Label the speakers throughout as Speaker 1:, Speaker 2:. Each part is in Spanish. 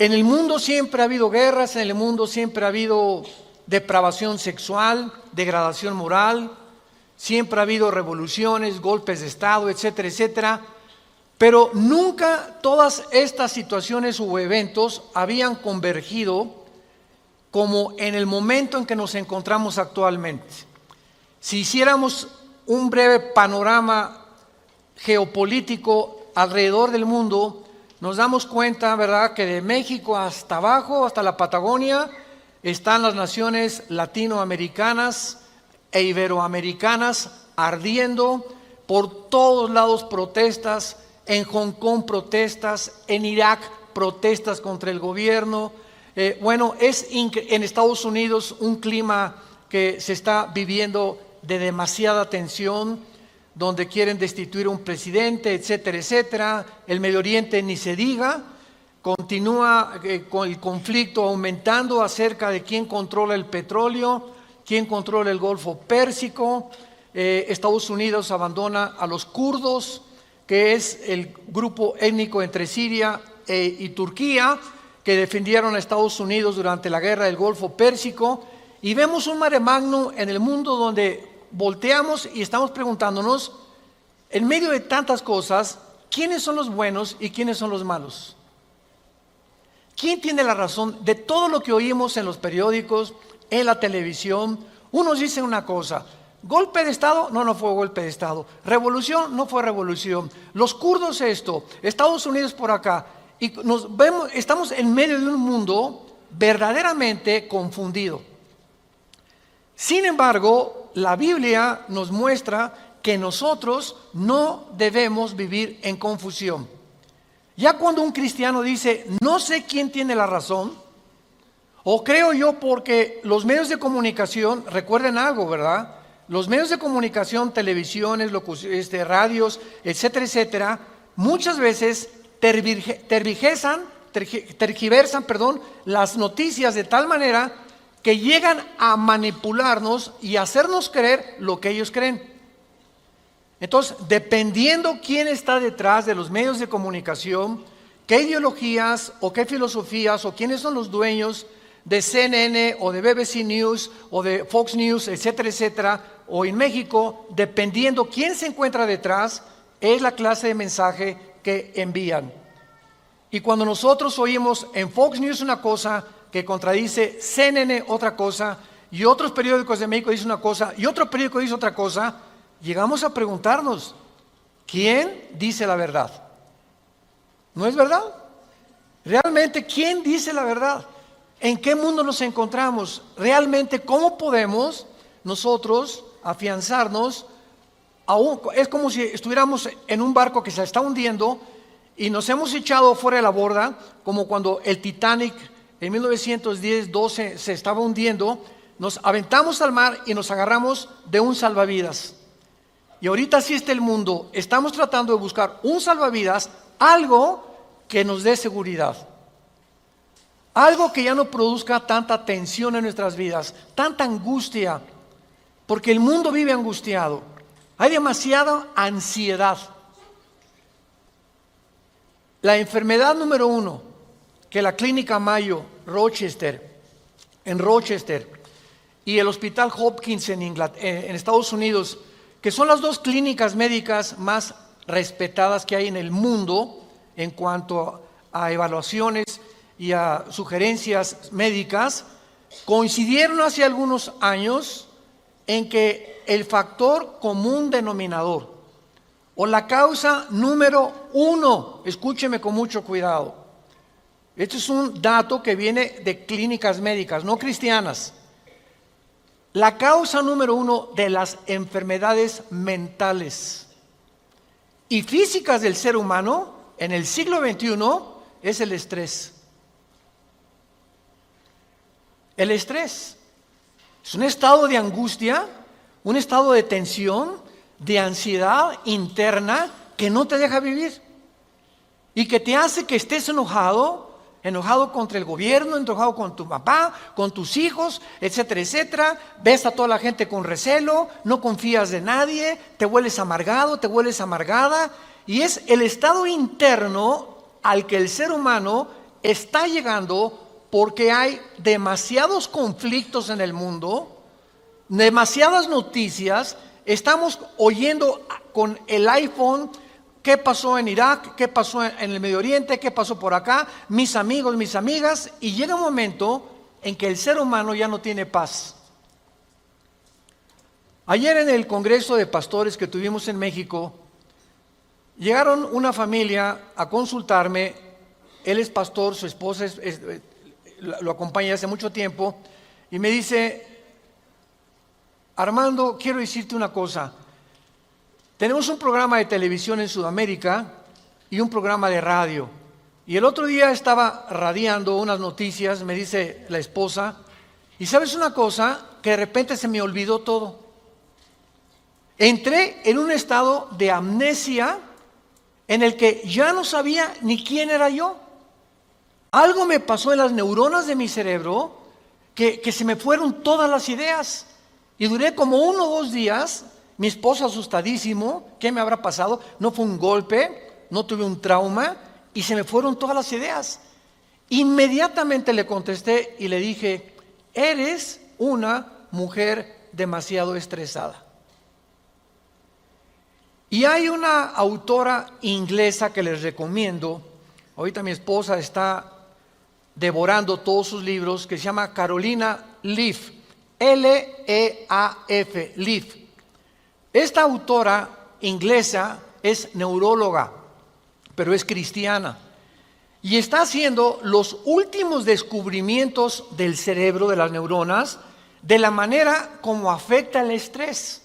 Speaker 1: En el mundo siempre ha habido guerras, en el mundo siempre ha habido depravación sexual, degradación moral, siempre ha habido revoluciones, golpes de Estado, etcétera, etcétera. Pero nunca todas estas situaciones u eventos habían convergido como en el momento en que nos encontramos actualmente. Si hiciéramos un breve panorama geopolítico alrededor del mundo, nos damos cuenta, ¿verdad?, que de México hasta abajo, hasta la Patagonia, están las naciones latinoamericanas e iberoamericanas ardiendo, por todos lados protestas, en Hong Kong protestas, en Irak protestas contra el gobierno. En Estados Unidos un clima que se está viviendo de demasiada tensión, donde quieren destituir a un presidente, etcétera, etcétera. El Medio Oriente ni se diga, continúa con el conflicto aumentando acerca de quién controla el petróleo, quién controla el Golfo Pérsico. Estados Unidos abandona a los kurdos, que es el grupo étnico entre Siria y Turquía, que defendieron a Estados Unidos durante la guerra del Golfo Pérsico. Y vemos un mare magnum en el mundo donde volteamos y estamos preguntándonos, en medio de tantas cosas, ¿quiénes son los buenos y quiénes son los malos? ¿Quién tiene la razón de todo lo que oímos en los periódicos, en la televisión? Unos dicen una cosa: golpe de Estado, no fue golpe de Estado. Revolución, no fue revolución. Los kurdos esto, Estados Unidos por acá. Y estamos en medio de un mundo verdaderamente confundido. Sin embargo, la Biblia nos muestra que nosotros no debemos vivir en confusión. Ya cuando un cristiano dice, no sé quién tiene la razón, o creo yo porque los medios de comunicación, recuerden algo, ¿verdad? Los medios de comunicación, televisiones, radios, etcétera, etcétera, muchas veces tergiversan, las noticias de tal manera que llegan a manipularnos y hacernos creer lo que ellos creen. Entonces, dependiendo quién está detrás de los medios de comunicación, qué ideologías o qué filosofías o quiénes son los dueños de CNN o de BBC News o de Fox News, etcétera, etcétera, o en México, dependiendo quién se encuentra detrás, es la clase de mensaje que envían. Y cuando nosotros oímos en Fox News una cosa que contradice CNN otra cosa, y otros periódicos de México dicen una cosa, y otro periódico dice otra cosa, llegamos a preguntarnos, ¿quién dice la verdad? ¿No es verdad? Realmente, ¿quién dice la verdad? ¿En qué mundo nos encontramos? Realmente, ¿cómo podemos nosotros afianzarnos? Es como si estuviéramos en un barco que se está hundiendo y nos hemos echado fuera de la borda, como cuando el Titanic en 1910-12 se estaba hundiendo. Nos aventamos al mar y nos agarramos de un salvavidas. Y ahorita así está el mundo. Estamos tratando de buscar un salvavidas, algo que nos dé seguridad. Algo que ya no produzca tanta tensión en nuestras vidas, tanta angustia, porque el mundo vive angustiado. Hay demasiada ansiedad. La enfermedad número 1 que la Clínica Mayo en Rochester y el Hospital Hopkins en Estados Unidos, que son las dos clínicas médicas más respetadas que hay en el mundo en cuanto a evaluaciones y a sugerencias médicas, coincidieron hace algunos años en que el factor común denominador o la causa número 1, escúcheme con mucho cuidado, este es un dato que viene de clínicas médicas, no cristianas. La causa número 1 de las enfermedades mentales y físicas del ser humano en el siglo XXI es el estrés. El estrés es un estado de angustia, un estado de tensión, de ansiedad interna que no te deja vivir y que te hace que estés enojado contra el gobierno, enojado con tu papá, con tus hijos, etcétera, etcétera. Ves a toda la gente con recelo, no confías de nadie, te vuelves amargado, te vuelves amargada, y es el estado interno al que el ser humano está llegando porque hay demasiados conflictos en el mundo, demasiadas noticias. Estamos oyendo con el iPhone qué pasó en Irak, qué pasó en el Medio Oriente, qué pasó por acá, mis amigos, mis amigas, y llega un momento en que el ser humano ya no tiene paz. Ayer en el Congreso de Pastores que tuvimos en México, llegaron una familia a consultarme. Él es pastor, su esposa lo acompaña hace mucho tiempo, y me dice: Armando, quiero decirte una cosa. Tenemos un programa de televisión en Sudamérica y un programa de radio. Y el otro día estaba radiando unas noticias, me dice la esposa, y ¿sabes una cosa? Que de repente se me olvidó todo. Entré en un estado de amnesia en el que ya no sabía ni quién era yo. Algo me pasó en las neuronas de mi cerebro que se me fueron todas las ideas. Y duré como 1 o 2 días. Mi esposo asustadísimo, ¿qué me habrá pasado? No fue un golpe, no tuve un trauma, y se me fueron todas las ideas. Inmediatamente le contesté y le dije: eres una mujer demasiado estresada. Y hay una autora inglesa que les recomiendo. Ahorita mi esposa está devorando todos sus libros, que se llama Carolina Leaf, L-E-A-F, Leaf. Esta autora inglesa es neuróloga, pero es cristiana, y está haciendo los últimos descubrimientos del cerebro, de las neuronas, de la manera como afecta el estrés.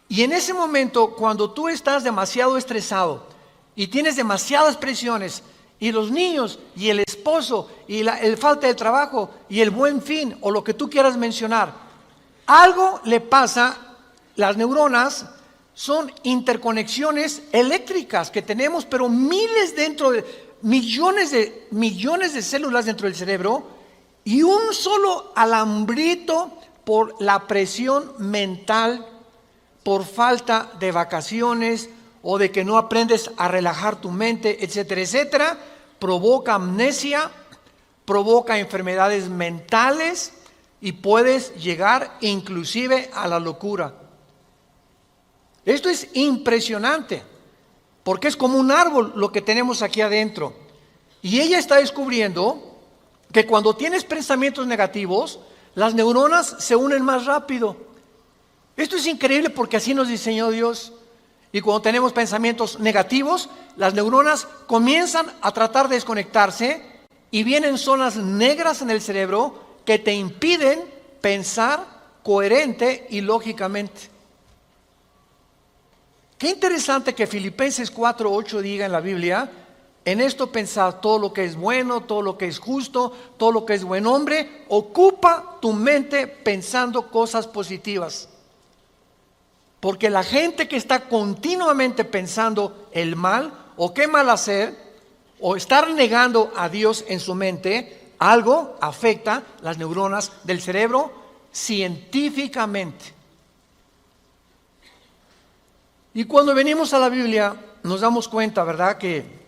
Speaker 1: Y en ese momento, cuando tú estás demasiado estresado y tienes demasiadas presiones, y los niños, y el esposo, y el falta de trabajo, y el buen fin, o lo que tú quieras mencionar, algo le pasa. Las neuronas son interconexiones eléctricas que tenemos, pero millones de células dentro del cerebro, y un solo alambrito por la presión mental, por falta de vacaciones o de que no aprendes a relajar tu mente, etcétera, etcétera, provoca amnesia, provoca enfermedades mentales y puedes llegar inclusive a la locura. Esto es impresionante, porque es como un árbol lo que tenemos aquí adentro. Y ella está descubriendo que cuando tienes pensamientos negativos, las neuronas se unen más rápido. Esto es increíble porque así nos diseñó Dios. Y cuando tenemos pensamientos negativos, las neuronas comienzan a tratar de desconectarse y vienen zonas negras en el cerebro que te impiden pensar coherente y lógicamente. Qué interesante que Filipenses 4:8 diga en la Biblia: en esto pensad, todo lo que es bueno, todo lo que es justo, todo lo que es buen hombre, ocupa tu mente pensando cosas positivas. Porque la gente que está continuamente pensando el mal, o qué mal hacer, o estar negando a Dios en su mente, algo afecta las neuronas del cerebro científicamente. Y cuando venimos a la Biblia nos damos cuenta, ¿verdad?, que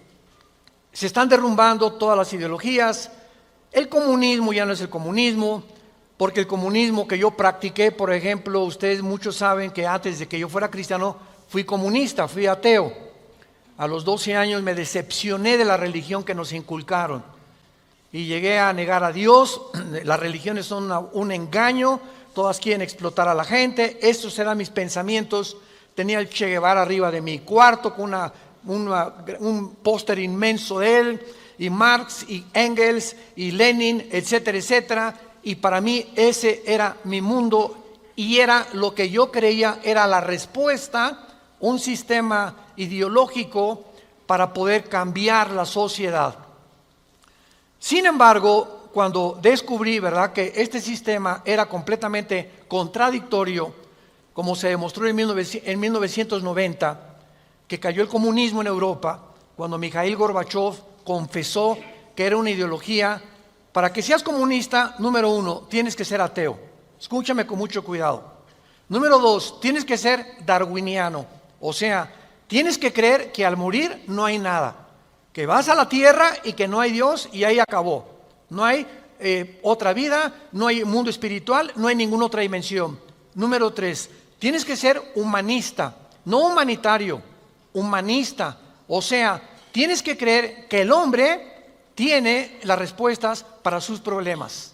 Speaker 1: se están derrumbando todas las ideologías. El comunismo ya no es el comunismo, porque el comunismo que yo practiqué, por ejemplo, ustedes muchos saben que antes de que yo fuera cristiano fui comunista, fui ateo. A los 12 años me decepcioné de la religión que nos inculcaron y llegué a negar a Dios. Las religiones son un engaño, todas quieren explotar a la gente. Estos eran mis pensamientos. Tenía el Che Guevara arriba de mi cuarto con un póster inmenso de él, y Marx y Engels y Lenin, etcétera, etcétera. Y para mí ese era mi mundo y era lo que yo creía era la respuesta, un sistema ideológico para poder cambiar la sociedad. Sin embargo, cuando descubrí, ¿verdad?, que este sistema era completamente contradictorio, como se demostró en 1990, que cayó el comunismo en Europa, cuando Mikhail Gorbachev confesó que era una ideología. Para que seas comunista, número 1, tienes que ser ateo. Escúchame con mucho cuidado. Número 2, tienes que ser darwiniano. O sea, tienes que creer que al morir no hay nada. que vas a la tierra y que no hay Dios y ahí acabó. No hay otra vida, no hay mundo espiritual, no hay ninguna otra dimensión. Número 3, tienes que ser humanista, no humanitario, humanista. O sea, tienes que creer que el hombre tiene las respuestas para sus problemas.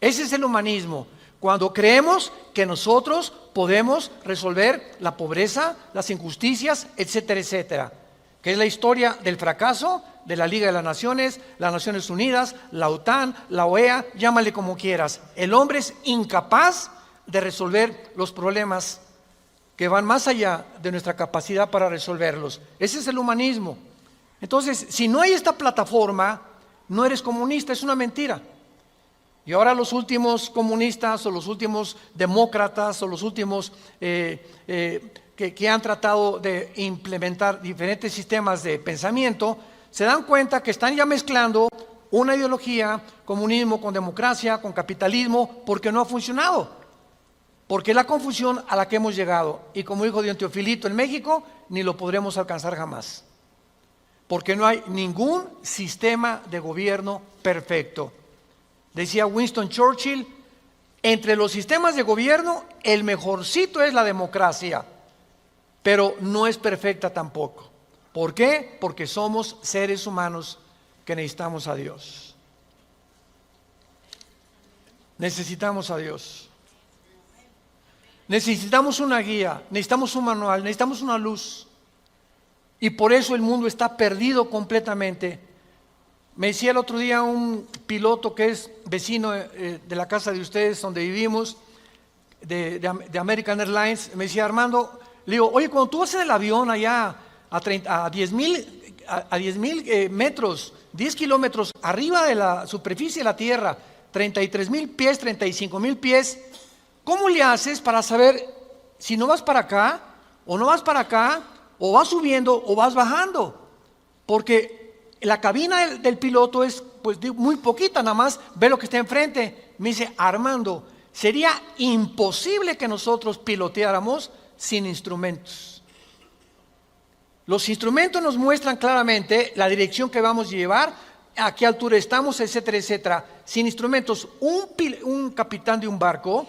Speaker 1: Ese es el humanismo. Cuando creemos que nosotros podemos resolver la pobreza, las injusticias, etcétera, etcétera. Que es la historia del fracaso de la Liga de las Naciones Unidas, la OTAN, la OEA, llámale como quieras. El hombre es incapaz de resolver los problemas que van más allá de nuestra capacidad para resolverlos. Ese es el humanismo. Entonces, si no hay esta plataforma, no eres comunista, es una mentira. Y ahora los últimos comunistas o los últimos demócratas o los últimos que han tratado de implementar diferentes sistemas de pensamiento, se dan cuenta que están ya mezclando una ideología, comunismo con democracia, con capitalismo, porque no ha funcionado. Porque es la confusión a la que hemos llegado. Y como dijo don Teofilito, en México ni lo podremos alcanzar jamás. Porque no hay ningún sistema de gobierno perfecto. Decía Winston Churchill, entre los sistemas de gobierno, el mejorcito es la democracia, pero no es perfecta tampoco. ¿Por qué? Porque somos seres humanos que necesitamos a Dios. Necesitamos a Dios. Necesitamos una guía, necesitamos un manual, necesitamos una luz. Y por eso el mundo está perdido completamente. Me decía el otro día un piloto que es vecino de la casa de ustedes donde vivimos, de American Airlines, me decía: Armando, le digo, oye, cuando tú vas en el avión allá a 10,000 metros, 10 kilómetros arriba de la superficie de la tierra, 33,000 pies, 35,000 pies, ¿cómo le haces para saber si no vas para acá o no vas para acá, o vas subiendo o vas bajando? Porque la cabina del piloto es pues muy poquita, nada más ve lo que está enfrente. Me dice: Armando, sería imposible que nosotros piloteáramos sin instrumentos. Los instrumentos nos muestran claramente la dirección que vamos a llevar, a qué altura estamos, etcétera, etcétera. Sin instrumentos, un capitán de un barco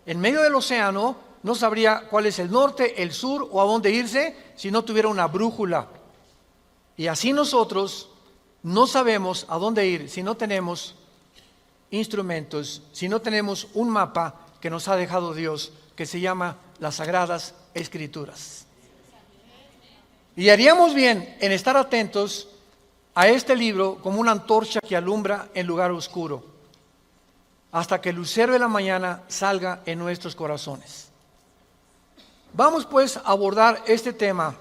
Speaker 1: en medio del océano no sabría cuál es el norte, el sur o a dónde irse si no tuviera una brújula. Y así nosotros no sabemos a dónde ir si no tenemos instrumentos, si no tenemos un mapa que nos ha dejado Dios, que se llama las Sagradas Escrituras. Y haríamos bien en estar atentos a este libro como una antorcha que alumbra en lugar oscuro, hasta que el lucero de la mañana salga en nuestros corazones. Vamos pues a abordar este tema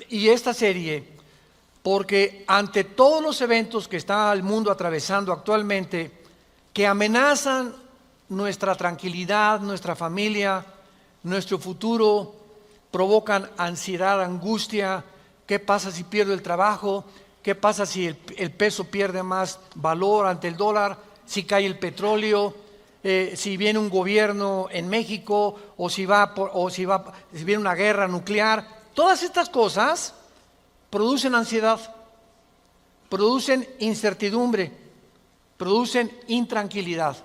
Speaker 1: y esta serie, porque ante todos los eventos que está el mundo atravesando actualmente, que amenazan nuestra tranquilidad, nuestra familia, nuestro futuro, provocan ansiedad, angustia. ¿Qué pasa si pierdo el trabajo? ¿Qué pasa si el peso pierde más valor ante el dólar? Si cae el petróleo, si viene un gobierno en México, o si viene una guerra nuclear. Todas estas cosas producen ansiedad, producen incertidumbre, producen intranquilidad.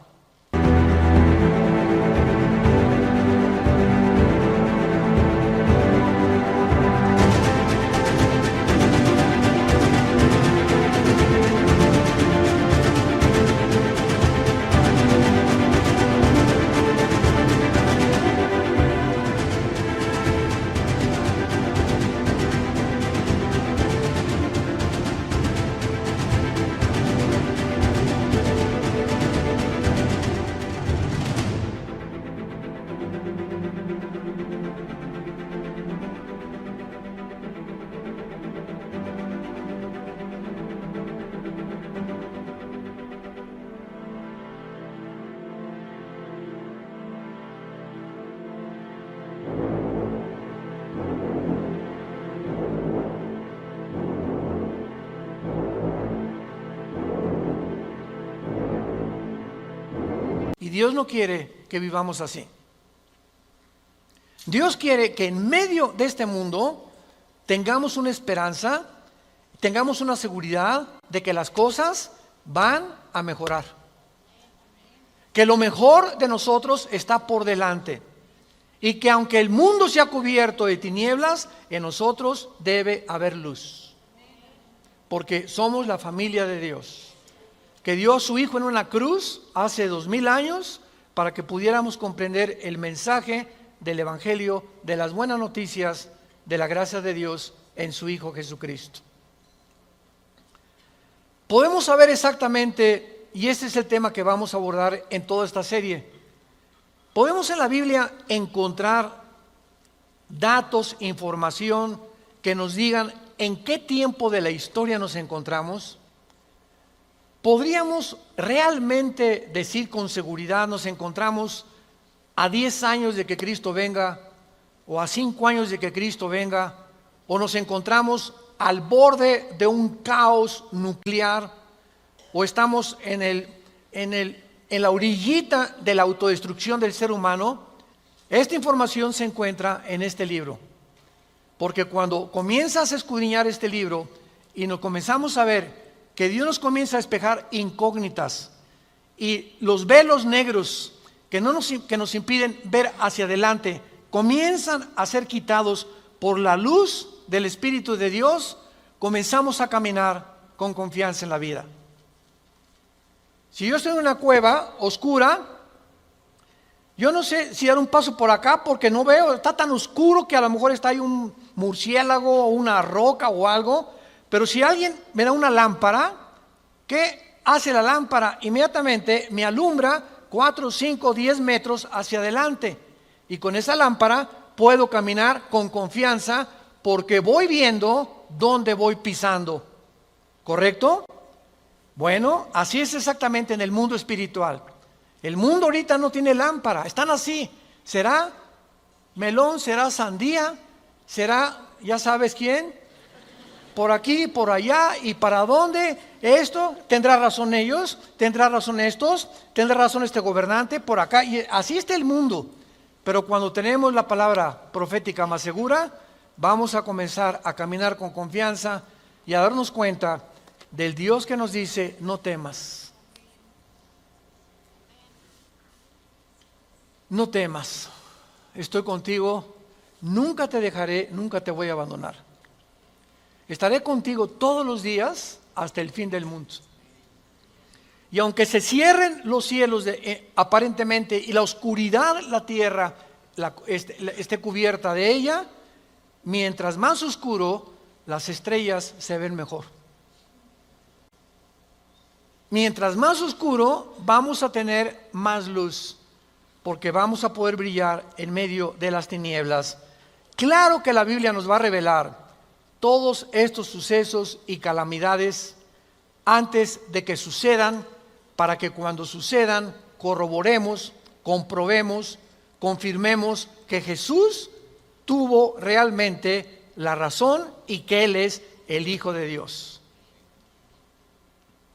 Speaker 1: Y Dios no quiere que vivamos así. Dios quiere que en medio de este mundo tengamos una esperanza, tengamos una seguridad de que las cosas van a mejorar. Que lo mejor de nosotros está por delante. Y que aunque el mundo sea cubierto de tinieblas, en nosotros debe haber luz. Porque somos la familia de Dios, que dio a su Hijo en una cruz hace 2000 años para que pudiéramos comprender el mensaje del Evangelio, de las buenas noticias, de la gracia de Dios en su Hijo Jesucristo. Podemos saber exactamente, y este es el tema que vamos a abordar en toda esta serie, podemos en la Biblia encontrar datos, información que nos digan en qué tiempo de la historia nos encontramos. ¿Podríamos realmente decir con seguridad nos encontramos a 10 años de que Cristo venga, o a 5 años de que Cristo venga, o nos encontramos al borde de un caos nuclear, o estamos en la orillita de la autodestrucción del ser humano? Esta información se encuentra en este libro, porque cuando comienzas a escudriñar este libro y nos comenzamos a ver que Dios nos comienza a despejar incógnitas y los velos negros que nos impiden ver hacia adelante comienzan a ser quitados por la luz del Espíritu de Dios, comenzamos a caminar con confianza en la vida. Si yo estoy en una cueva oscura, yo no sé si dar un paso por acá porque no veo, está tan oscuro que a lo mejor está ahí un murciélago o una roca o algo. Pero si alguien me da una lámpara, ¿qué hace la lámpara? Inmediatamente me alumbra 4, 5, 10 metros hacia adelante. Y con esa lámpara puedo caminar con confianza porque voy viendo dónde voy pisando. ¿Correcto? Bueno, así es exactamente en el mundo espiritual. El mundo ahorita no tiene lámpara, están así. ¿Será melón? ¿Será sandía? ¿Será, ya sabes quién? Por aquí, por allá, ¿y para dónde? Esto, ¿tendrá razón ellos? ¿Tendrá razón estos? ¿Tendrá razón este gobernante? Por acá, y así está el mundo. Pero cuando tenemos la palabra profética más segura, vamos a comenzar a caminar con confianza y a darnos cuenta del Dios que nos dice, no temas. No temas, estoy contigo, nunca te dejaré, nunca te voy a abandonar. Estaré contigo todos los días hasta el fin del mundo. Y aunque se cierren los cielos aparentemente y la oscuridad, la tierra esté cubierta de ella, mientras más oscuro, las estrellas se ven mejor. Mientras más oscuro, vamos a tener más luz, porque vamos a poder brillar en medio de las tinieblas. Claro que la Biblia nos va a revelar todos estos sucesos y calamidades antes de que sucedan, para que cuando sucedan corroboremos, comprobemos, confirmemos que Jesús tuvo realmente la razón y que Él es el Hijo de Dios.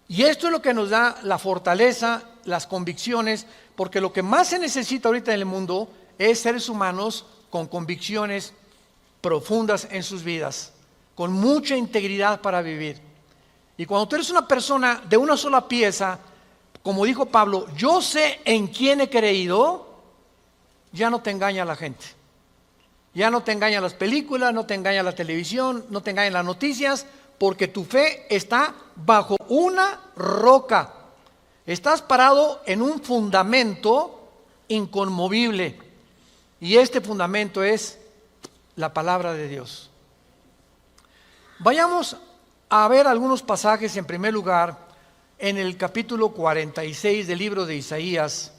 Speaker 1: Y esto es lo que nos da la fortaleza, las convicciones, porque lo que más se necesita ahorita en el mundo es seres humanos con convicciones profundas en sus vidas, con mucha integridad para vivir. Y cuando tú eres una persona de una sola pieza, como dijo Pablo, yo sé en quién he creído, ya no te engaña la gente. Ya no te engañan las películas, no te engaña la televisión, no te engañan las noticias, porque tu fe está bajo una roca. Estás parado en un fundamento inconmovible. Y este fundamento es la palabra de Dios. Vayamos a ver algunos pasajes en primer lugar en el capítulo 46 del libro de Isaías.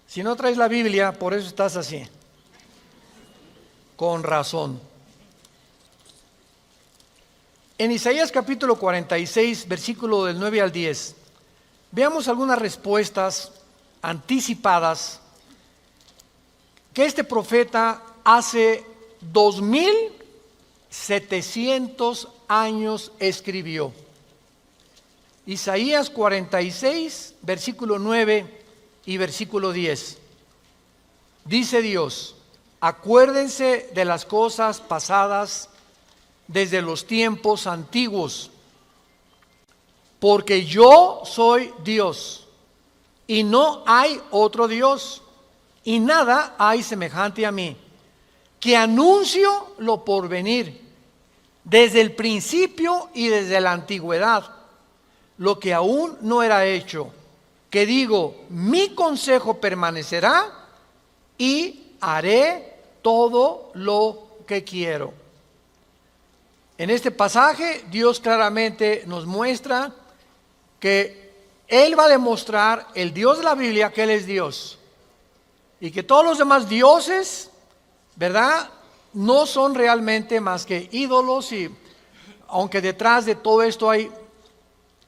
Speaker 1: Si no traes la Biblia, por eso estás así. Con razón. En Isaías capítulo 46, versículo del 9 al 10, veamos algunas respuestas anticipadas que este profeta hace 2700 años escribió. Isaías 46, versículo 9 y versículo 10. Dice Dios: acuérdense de las cosas pasadas desde los tiempos antiguos. Porque yo soy Dios, y no hay otro Dios, y nada hay semejante a mí, que anuncio lo porvenir, desde el principio y desde la antigüedad, lo que aún no era hecho, que digo, mi consejo permanecerá y haré todo lo que quiero. En este pasaje Dios claramente nos muestra que Él va a demostrar, el Dios de la Biblia, que Él es Dios, y que todos los demás dioses, ¿verdad?, no son realmente más que ídolos, y aunque detrás de todo esto hay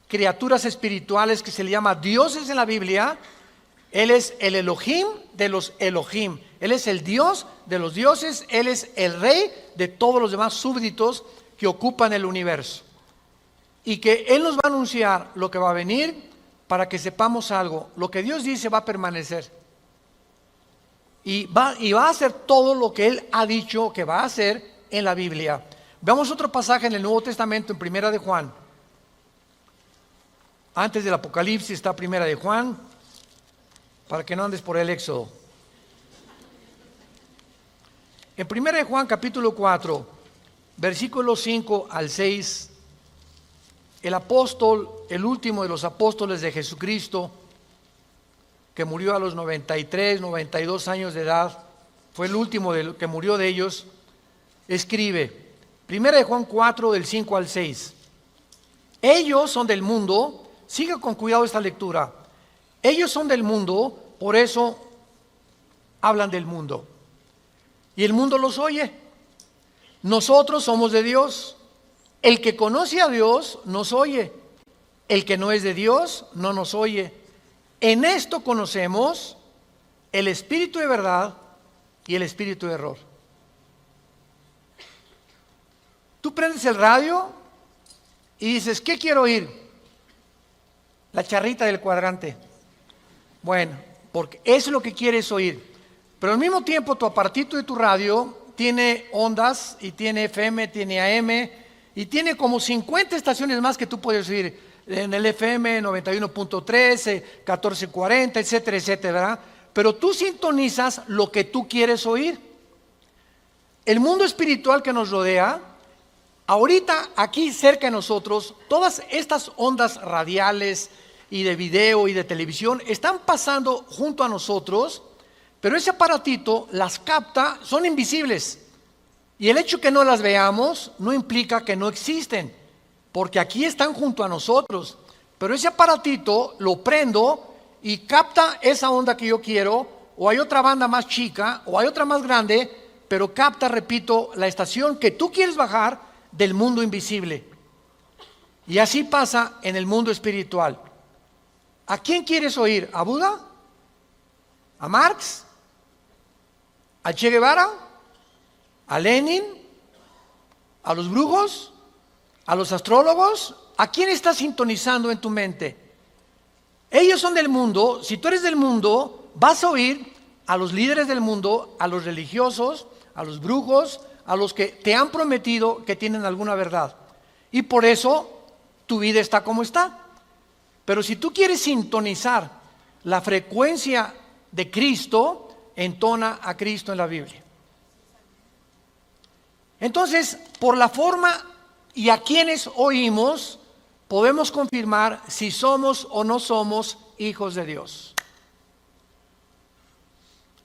Speaker 1: criaturas espirituales que se le llama dioses en la Biblia, Él es el Elohim de los Elohim, Él es el Dios de los dioses, Él es el Rey de todos los demás súbditos que ocupan el universo. Y que Él nos va a anunciar lo que va a venir para que sepamos algo. Lo que Dios dice va a permanecer. Y va a hacer todo lo que Él ha dicho que va a hacer en la Biblia. Veamos otro pasaje en el Nuevo Testamento, en Primera de Juan. Antes del Apocalipsis está Primera de Juan, para que no andes por el Éxodo. En Primera de Juan, capítulo 4, versículos 5 al 6, el apóstol, el último de los apóstoles de Jesucristo, que murió a los 93, 92 años de edad, fue el último que murió de ellos, escribe, Primera de Juan 4, del 5 al 6, ellos son del mundo. Siga con cuidado esta lectura. Ellos son del mundo, por eso hablan del mundo. Y el mundo los oye. Nosotros somos de Dios. El que conoce a Dios nos oye. El que no es de Dios no nos oye. En esto conocemos el espíritu de verdad y el espíritu de error. Tú prendes el radio y dices, ¿qué quiero oír? La charrita del cuadrante. Bueno, porque eso es lo que quieres oír. Pero al mismo tiempo tu aparatito de tu radio tiene ondas y tiene FM, tiene AM y tiene como 50 estaciones más que tú puedes oír en el FM 91.3, 1440, etcétera, etcétera, ¿verdad? Pero tú sintonizas lo que tú quieres oír. El mundo espiritual que nos rodea, ahorita aquí cerca de nosotros, todas estas ondas radiales y de video y de televisión están pasando junto a nosotros, pero ese aparatito las capta, son invisibles, y el hecho que no las veamos no implica que no existen, porque aquí están junto a nosotros, pero ese aparatito lo prendo y capta esa onda que yo quiero, o hay otra banda más chica, o hay otra más grande, pero capta, repito, la estación que tú quieres bajar del mundo invisible. Y así pasa en el mundo espiritual. ¿A quién quieres oír? ¿A Buda? ¿A Marx? ¿A Che Guevara? ¿A Lenin? ¿A los brujos? ¿A los astrólogos? ¿A quién estás sintonizando en tu mente? Ellos son del mundo. Si tú eres del mundo, vas a oír a los líderes del mundo, a los religiosos, a los brujos, a los que te han prometido que tienen alguna verdad. Y por eso tu vida está como está. Pero si tú quieres sintonizar la frecuencia de Cristo, entona a Cristo en la Biblia. Entonces, por la forma y a quienes oímos, podemos confirmar si somos o no somos hijos de Dios.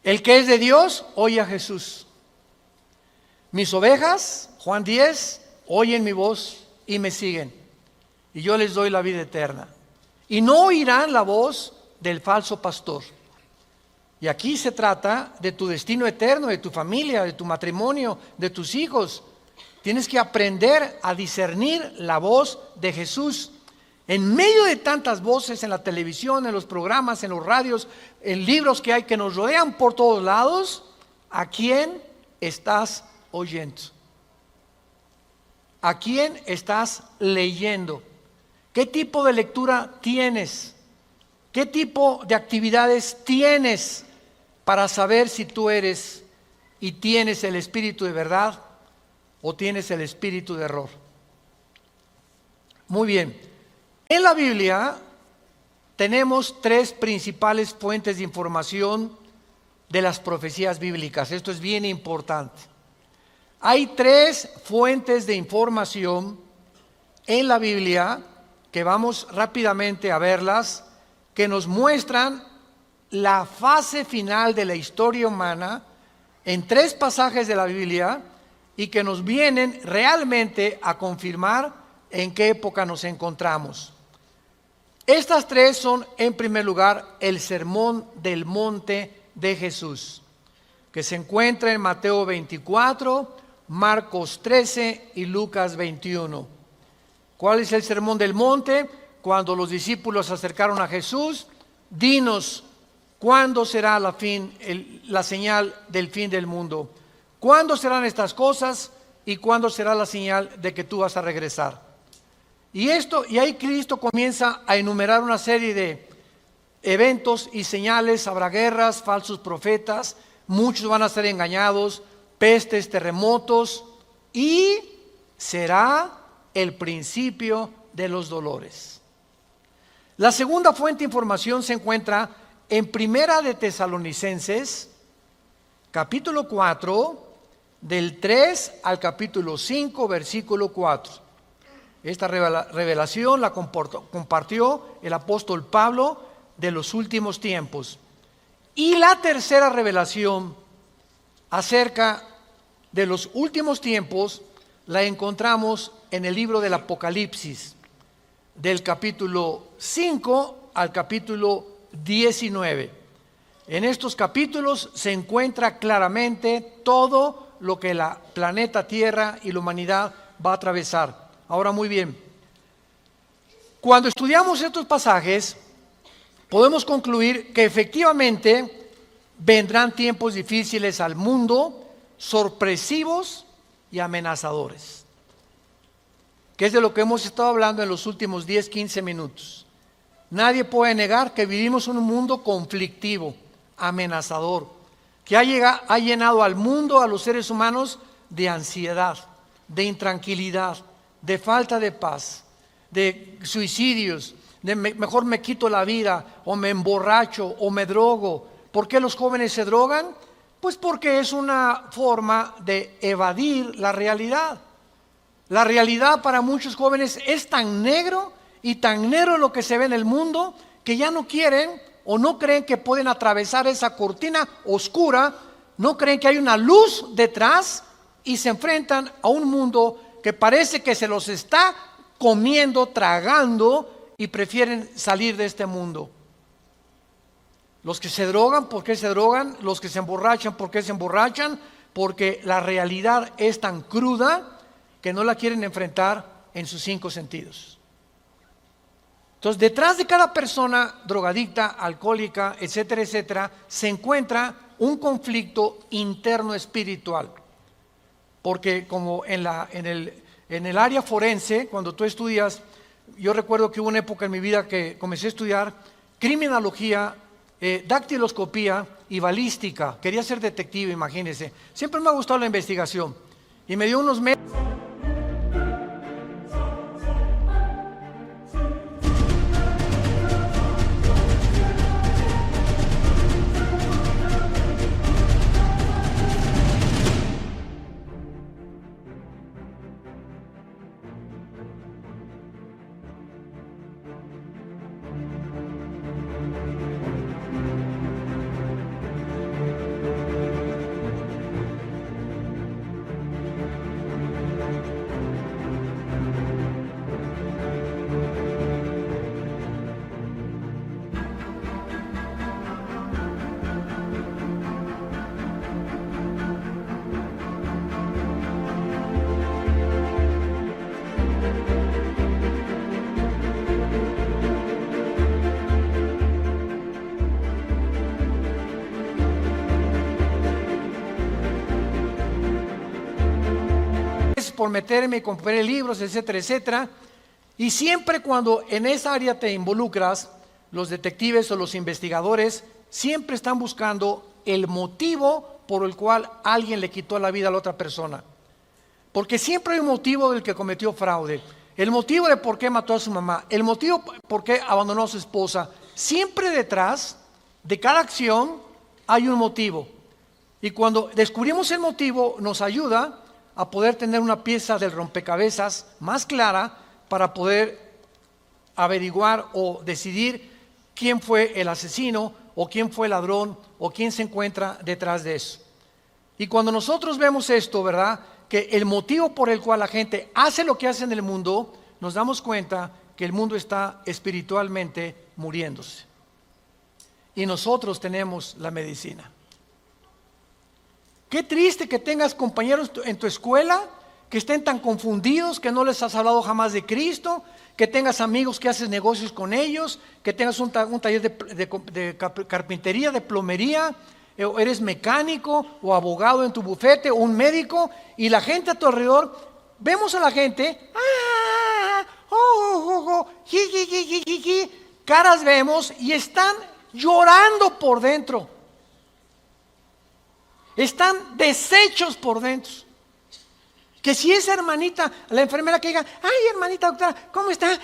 Speaker 1: El que es de Dios, oye a Jesús. Mis ovejas, Juan 10, oyen mi voz y me siguen, y yo les doy la vida eterna. Y no oirán la voz del falso pastor. Y aquí se trata de tu destino eterno, de tu familia, de tu matrimonio, de tus hijos. Tienes que aprender a discernir la voz de Jesús. En medio de tantas voces en la televisión, en los programas, en los radios, en libros que hay que nos rodean por todos lados, ¿a quién estás oyendo? ¿A quién estás leyendo? ¿Qué tipo de lectura tienes? ¿Qué tipo de actividades tienes para saber si tú eres y tienes el espíritu de verdad o tienes el espíritu de error. Muy bien. En la Biblia tenemos tres principales fuentes de información de las profecías bíblicas. Esto es bien importante. Hay tres fuentes de información en la Biblia, que vamos rápidamente a verlas, que nos muestran la fase final de la historia humana en tres pasajes de la Biblia y que nos vienen realmente a confirmar en qué época nos encontramos. Estas tres son, en primer lugar, el Sermón del Monte de Jesús, que se encuentra en Mateo 24, Marcos 13 y Lucas 21. ¿Cuál es el Sermón del Monte? Cuando los discípulos se acercaron a Jesús, dinos, ¿cuándo será la señal del fin del mundo? ¿Cuándo serán estas cosas y cuándo será la señal de que tú vas a regresar? Y ahí Cristo comienza a enumerar una serie de eventos y señales. Habrá guerras, falsos profetas, muchos van a ser engañados, pestes, terremotos, y será el principio de los dolores. La segunda fuente de información se encuentra en Primera de Tesalonicenses, capítulo 4, del 3 al capítulo 5, versículo 4. Esta revelación la compartió el apóstol Pablo de los últimos tiempos. Y la tercera revelación acerca de los últimos tiempos la encontramos en el libro del Apocalipsis, del capítulo 5 al capítulo 19. En estos capítulos se encuentra claramente todo lo que la planeta Tierra y la humanidad va a atravesar. Ahora, muy bien, cuando estudiamos estos pasajes, podemos concluir que efectivamente vendrán tiempos difíciles al mundo, sorpresivos y amenazadores, que es de lo que hemos estado hablando en los últimos 10, 15 minutos. Nadie puede negar que vivimos en un mundo conflictivo, amenazador, que ha llenado al mundo, a los seres humanos, de ansiedad, de intranquilidad, de falta de paz, de suicidios, de mejor me quito la vida, o me emborracho, o me drogo. ¿Por qué los jóvenes se drogan? Pues porque es una forma de evadir la realidad. La realidad para muchos jóvenes es tan negro y tan negro lo que se ve en el mundo, que ya no quieren o no creen que pueden atravesar esa cortina oscura, no creen que hay una luz detrás, y se enfrentan a un mundo que parece que se los está comiendo, tragando, y prefieren salir de este mundo. Los que se drogan, ¿por qué se drogan? Los que se emborrachan, ¿por qué se emborrachan? Porque la realidad es tan cruda que no la quieren enfrentar en sus 5 sentidos. Entonces, detrás de cada persona drogadicta, alcohólica, etcétera, etcétera, se encuentra un conflicto interno espiritual. Porque como en el área forense, cuando tú estudias, yo recuerdo que hubo una época en mi vida que comencé a estudiar criminología, dactiloscopía y balística. Quería ser detective, imagínense. Siempre me ha gustado la investigación. Y me dio unos meses. por meterme y comprar libros, etcétera, etcétera. Y siempre cuando en esa área te involucras, los detectives o los investigadores siempre están buscando el motivo por el cual alguien le quitó la vida a la otra persona. Porque siempre hay un motivo del que cometió fraude. El motivo de por qué mató a su mamá. El motivo por qué abandonó a su esposa. Siempre detrás de cada acción hay un motivo. Y cuando descubrimos el motivo, nos ayuda a poder tener una pieza del rompecabezas más clara para poder averiguar o decidir quién fue el asesino o quién fue el ladrón o quién se encuentra detrás de eso. Y cuando nosotros vemos esto, ¿verdad?, que el motivo por el cual la gente hace lo que hace en el mundo, nos damos cuenta que el mundo está espiritualmente muriéndose. Y nosotros tenemos la medicina. Qué triste que tengas compañeros en tu escuela que estén tan confundidos, que no les has hablado jamás de Cristo, que tengas amigos que haces negocios con ellos, que tengas un taller de carpintería, de plomería, o eres mecánico o abogado en tu bufete o un médico, y la gente a tu alrededor, vemos a la gente, caras vemos y están llorando por dentro. Están deshechos por dentro. Que si esa hermanita, la enfermera que diga, ay hermanita doctora, ¿cómo está?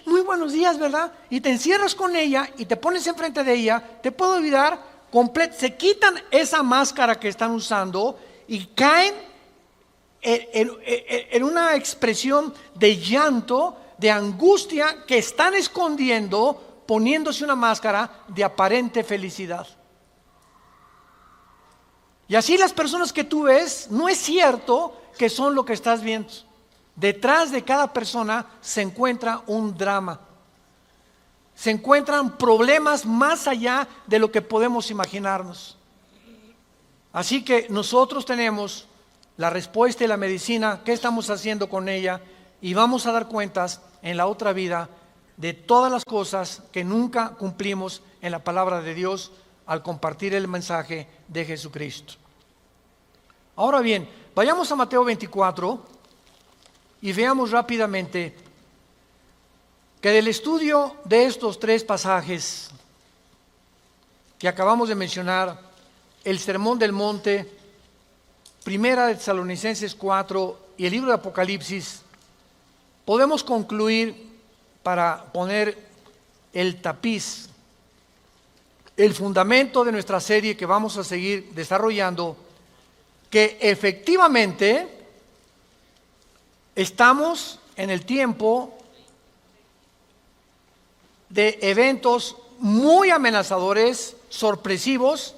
Speaker 1: Muy buenos días, ¿verdad? Y te encierras con ella y te pones enfrente de ella, te puede olvidar se quitan esa máscara que están usando y caen en una expresión de llanto, de angustia que están escondiendo, poniéndose una máscara de aparente felicidad. Y así las personas que tú ves, no es cierto que son lo que estás viendo. Detrás de cada persona se encuentra un drama. Se encuentran problemas más allá de lo que podemos imaginarnos. Así que nosotros tenemos la respuesta y la medicina, qué estamos haciendo con ella, y vamos a dar cuentas en la otra vida de todas las cosas que nunca cumplimos en la palabra de Dios al compartir el mensaje de Jesucristo. Ahora bien, vayamos a Mateo 24 y veamos rápidamente que del estudio de estos tres pasajes que acabamos de mencionar, el Sermón del Monte, Primera de Tesalonicenses 4 y el libro de Apocalipsis, podemos concluir, para poner el tapiz, el fundamento de nuestra serie que vamos a seguir desarrollando, que efectivamente estamos en el tiempo de eventos muy amenazadores, sorpresivos,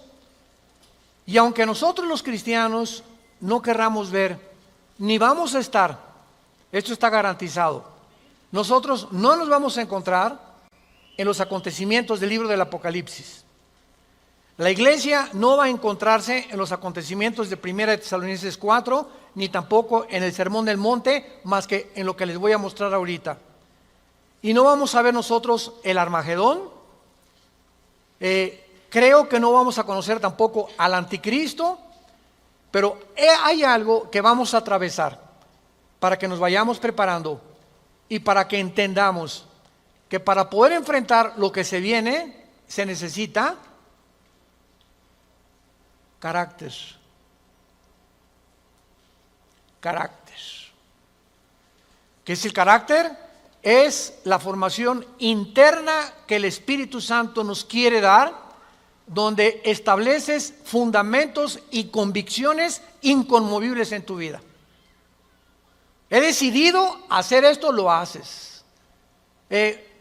Speaker 1: y aunque nosotros los cristianos no querramos ver, ni vamos a estar, esto está garantizado, nosotros no nos vamos a encontrar en los acontecimientos del libro del Apocalipsis. La iglesia no va a encontrarse en los acontecimientos de Primera de Tesalonicenses 4, ni tampoco en el Sermón del Monte, más que en lo que les voy a mostrar ahorita. Y no vamos a ver nosotros el Armagedón. Creo que no vamos a conocer tampoco al Anticristo, pero hay algo que vamos a atravesar para que nos vayamos preparando y para que entendamos que para poder enfrentar lo que se viene se necesita carácter. Carácter. ¿Qué es el carácter? Es la formación interna que el Espíritu Santo nos quiere dar, donde estableces fundamentos y convicciones inconmovibles en tu vida. He decidido hacer esto, lo haces.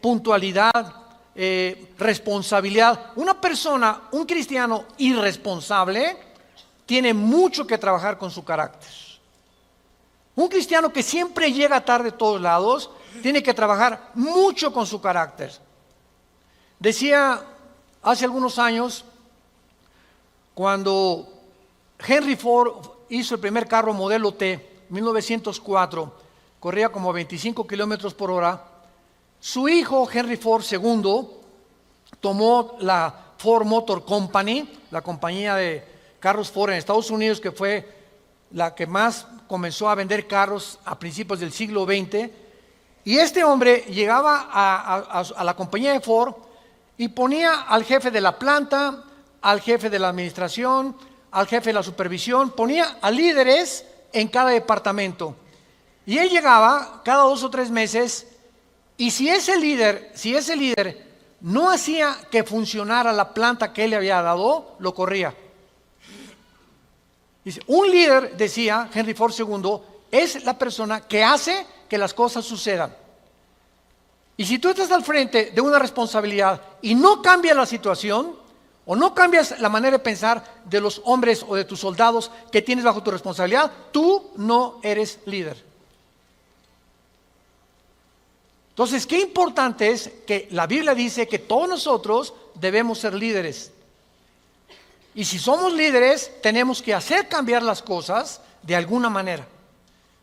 Speaker 1: Puntualidad, responsabilidad. Una persona, un cristiano irresponsable, tiene mucho que trabajar con su carácter. Un cristiano que siempre llega tarde a todos lados, tiene que trabajar mucho con su carácter. Decía hace algunos años, cuando Henry Ford hizo el primer carro modelo T, 1904, corría como 25 kilómetros por hora, su hijo Henry Ford II tomó la Ford Motor Company, la compañía de carros Ford en Estados Unidos, que fue la que más comenzó a vender carros a principios del siglo XX, y este hombre llegaba a la compañía de Ford y ponía al jefe de la planta, al jefe de la administración, al jefe de la supervisión, ponía a líderes en cada departamento. Y él llegaba cada 2 o 3 meses, y si ese líder no hacía que funcionara la planta que él le había dado, lo corría. Dice, un líder, decía Henry Ford II, es la persona que hace que las cosas sucedan. Y si tú estás al frente de una responsabilidad y no cambias la situación, o no cambias la manera de pensar de los hombres o de tus soldados que tienes bajo tu responsabilidad, tú no eres líder. Entonces, qué importante es que la Biblia dice que todos nosotros debemos ser líderes. Y si somos líderes, tenemos que hacer cambiar las cosas de alguna manera.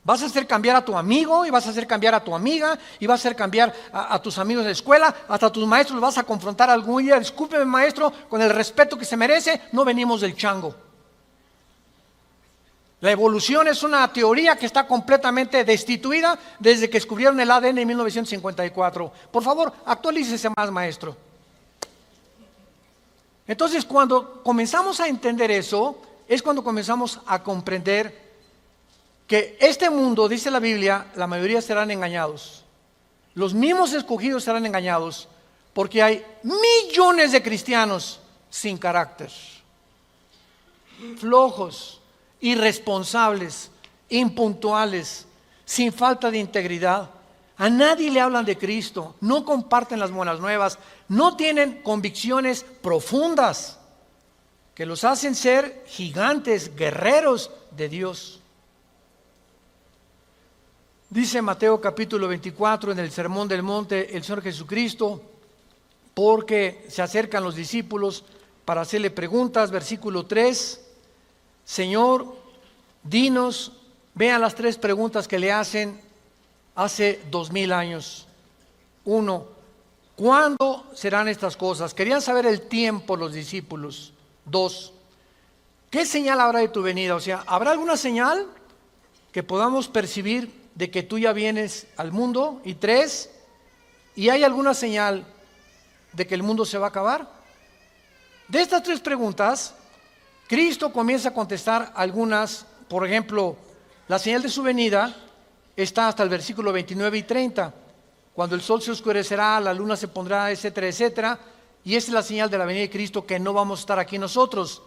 Speaker 1: Vas a hacer cambiar a tu amigo, y vas a hacer cambiar a tu amiga, y vas a hacer cambiar a tus amigos de la escuela, hasta a tus maestros los vas a confrontar algún día. Discúlpeme, maestro, con el respeto que se merece, no venimos del chango. La evolución es una teoría que está completamente destituida desde que descubrieron el ADN en 1954. Por favor, actualícese más, maestro. Entonces, cuando comenzamos a entender eso, es cuando comenzamos a comprender que este mundo, dice la Biblia, la mayoría serán engañados. Los mismos escogidos serán engañados, porque hay millones de cristianos sin carácter, flojos, irresponsables, impuntuales, sin falta de integridad. A nadie le hablan de Cristo, no comparten las buenas nuevas, no tienen convicciones profundas que los hacen ser gigantes, guerreros de Dios. Dice Mateo capítulo 24 en el Sermón del Monte el Señor Jesucristo, porque se acercan los discípulos para hacerle preguntas, versículo 3, Señor, dinos, vean las 3 preguntas que le hacen hace 2000 años. 1, ¿cuándo serán estas cosas? Querían saber el tiempo los discípulos. 2, ¿qué señal habrá de tu venida? O sea, ¿habrá alguna señal que podamos percibir de que tú ya vienes al mundo? Y 3, ¿y hay alguna señal de que el mundo se va a acabar? De estas 3 preguntas, Cristo comienza a contestar algunas. Por ejemplo, la señal de su venida está hasta el versículo 29 y 30, cuando el sol se oscurecerá, la luna se pondrá, etcétera, etcétera, y esa es la señal de la venida de Cristo, que no vamos a estar aquí nosotros,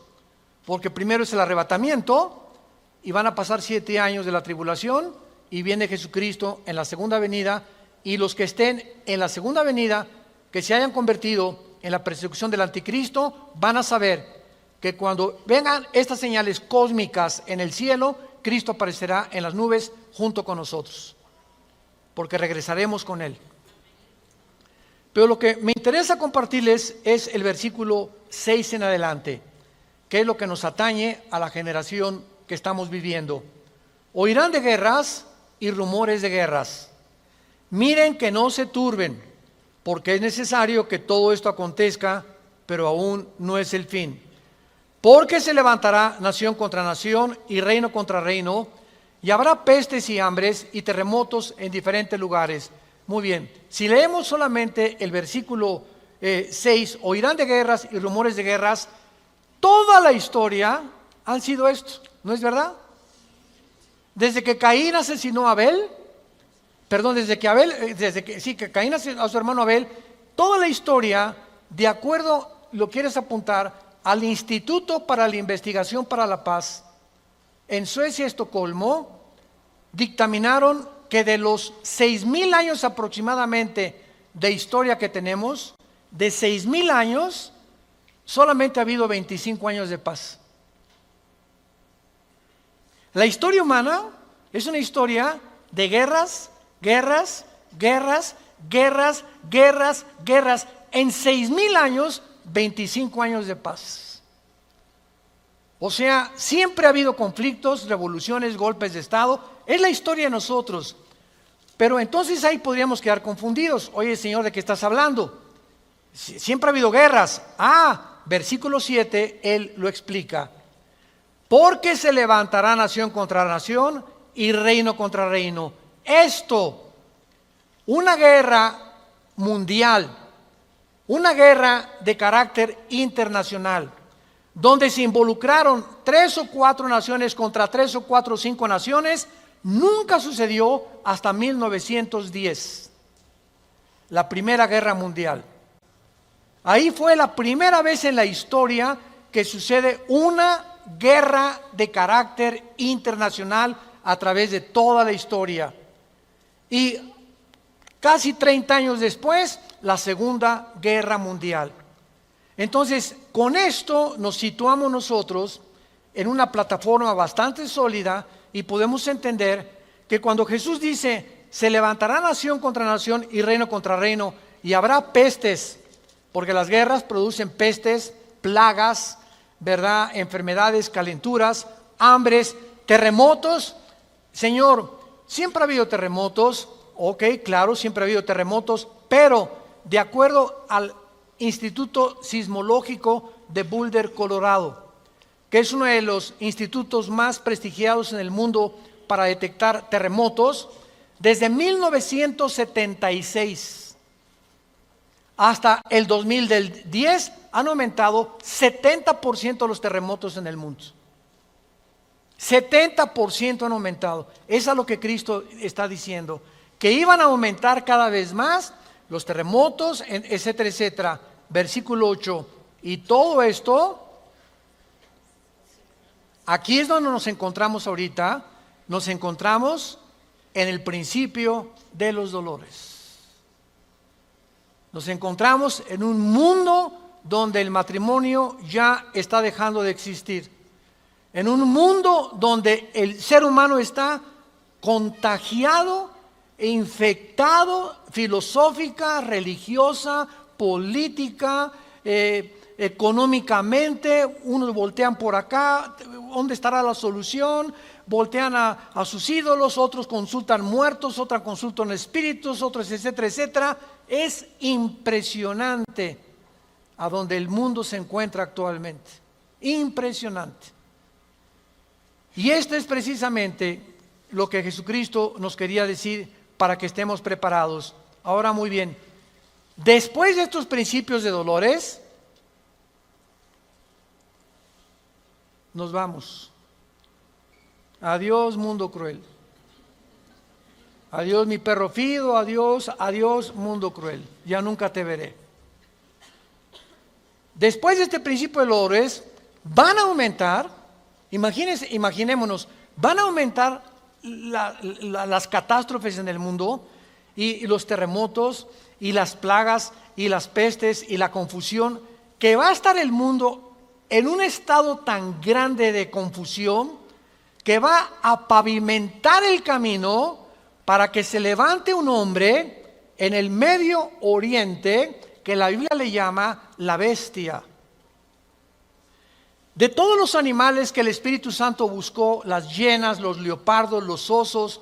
Speaker 1: porque primero es el arrebatamiento, y van a pasar 7 años de la tribulación, y viene Jesucristo en la segunda venida, y los que estén en la segunda venida, que se hayan convertido en la persecución del anticristo, van a saber que cuando vengan estas señales cósmicas en el cielo, Cristo aparecerá en las nubes junto con nosotros, porque regresaremos con Él. Pero lo que me interesa compartirles es el versículo 6 en adelante, que es lo que nos atañe a la generación que estamos viviendo. Oirán de guerras y rumores de guerras. Miren que no se turben, porque es necesario que todo esto acontezca, pero aún no es el fin. Porque se levantará nación contra nación y reino contra reino, y habrá pestes y hambres y terremotos en diferentes lugares. Muy bien, si leemos solamente el versículo 6, oirán de guerras y rumores de guerras, toda la historia han sido esto, ¿no es verdad? Desde que Caín asesinó a Abel, que Caín asesinó a su hermano Abel, toda la historia, de acuerdo, lo quieres apuntar, al Instituto para la Investigación para la Paz, en Suecia, Estocolmo, dictaminaron que de los 6,000 años aproximadamente de historia que tenemos, de 6,000 años, solamente ha habido 25 años de paz. La historia humana es una historia de guerras, guerras, guerras, guerras, guerras, guerras. En 6,000 años, 25 años de paz. O sea, siempre ha habido conflictos, revoluciones, golpes de Estado. Es la historia de nosotros. Pero entonces ahí podríamos quedar confundidos. Oye, Señor, ¿de qué estás hablando? Siempre ha habido guerras. Versículo 7, Él lo explica. Porque se levantará nación contra nación y reino contra reino. Esto, una guerra mundial, una guerra de carácter internacional, donde se involucraron 3 o 4 naciones contra 3 o 4 o 5 naciones, nunca sucedió hasta 1910, la Primera Guerra Mundial. Ahí fue la primera vez en la historia que sucede una guerra de carácter internacional a través de toda la historia. Y casi 30 años después, la Segunda Guerra Mundial. Entonces, con esto nos situamos nosotros en una plataforma bastante sólida y podemos entender que cuando Jesús dice, se levantará nación contra nación y reino contra reino, y habrá pestes, porque las guerras producen pestes, plagas, ¿verdad? Enfermedades, calenturas, hambres, terremotos. Señor, siempre ha habido terremotos, ok, claro, siempre ha habido terremotos, pero de acuerdo al Instituto Sismológico de Boulder, Colorado, que es uno de los institutos más prestigiados en el mundo para detectar terremotos, desde 1976 hasta el 2010 han aumentado 70% los terremotos en el mundo. 70% han aumentado. Eso es lo que Cristo está diciendo, que iban a aumentar cada vez más los terremotos, etcétera, etcétera. Versículo 8. Y todo esto, aquí es donde nos encontramos ahorita. Nos encontramos en el principio de los dolores. Nos encontramos en un mundo donde el matrimonio ya está dejando de existir. En un mundo donde el ser humano está contagiado e infectado filosófica, religiosa, política, económicamente. Unos voltean por acá, ¿dónde estará la solución? Voltean a sus ídolos, otros consultan muertos, otros consultan espíritus, otros etcétera, etcétera. Es impresionante a donde el mundo se encuentra actualmente. Impresionante. Y esto es precisamente lo que Jesucristo nos quería decir para que estemos preparados. Ahora, muy bien, después de estos principios de dolores, nos vamos. Adiós, mundo cruel. Adiós, mi perro fido. Adiós, adiós, mundo cruel. Ya nunca te veré. Después de este principio de dolores, van a aumentar, imaginémonos, van a aumentar las catástrofes en el mundo y los terremotos y las plagas y las pestes y la confusión, que va a estar el mundo en un estado tan grande de confusión que va a pavimentar el camino para que se levante un hombre en el Medio Oriente que la Biblia le llama la bestia. De todos los animales que el Espíritu Santo buscó, las hienas, los leopardos, los osos,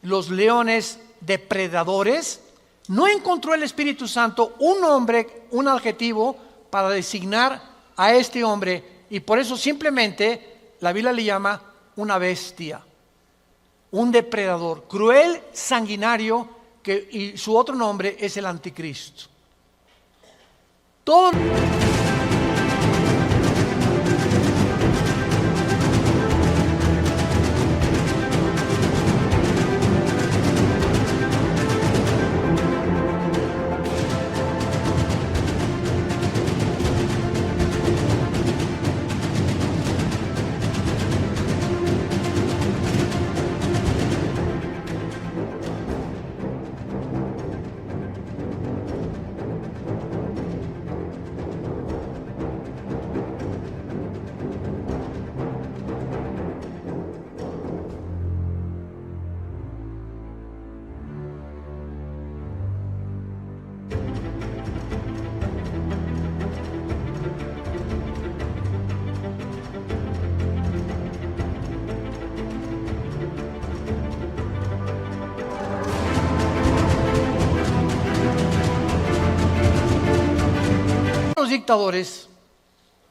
Speaker 1: los leones depredadores, no encontró el Espíritu Santo un nombre, un adjetivo para designar a este hombre, y por eso simplemente la Biblia le llama una bestia, un depredador, cruel, sanguinario, y su otro nombre es el anticristo. Todo